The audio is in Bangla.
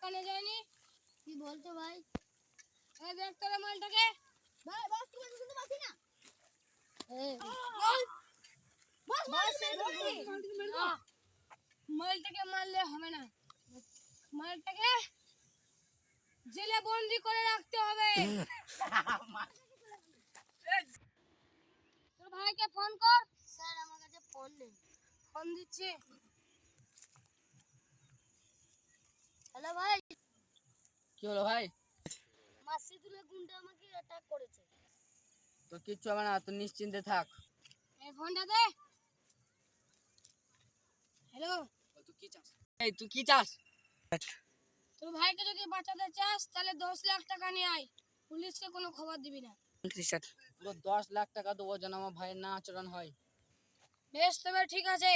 কানে যায়নি? কি বলছো ভাই? এই দেখ তোরা মালটাকে। ভাই বস তুমি শুনতে পাচ্ছি না। মালটাকে মারলে হবে না, মালটাকে জেলে বন্দি করে রাখতে হবে। তোর ভাইকে ফোন কর। স্যার আমার কাছে ফোন নেই। ফোন দিচ্ছি। হ্যালো ভাই, কি হলো ভাই? মাসিদুলের গুন্ডা আমাকে অ্যাটাক করেছে। তো কিচ্ছু হবে না, তুই নিশ্চিন্তে থাক। এই ফোনটা দে। হ্যালো, তুই কি চাস? এই তুই কি চাস? তোর ভাইকে যদি বাঁচাতে চাস তাহলে 10 লাখ টাকা নিয়ে আয়, পুলিশকে কোনো খবর দিবি না। পুরো 10 লাখ টাকা দেবো যেন আমার ভাইয়ের না আচরণ হয়। বেশ, তবে ঠিক আছে।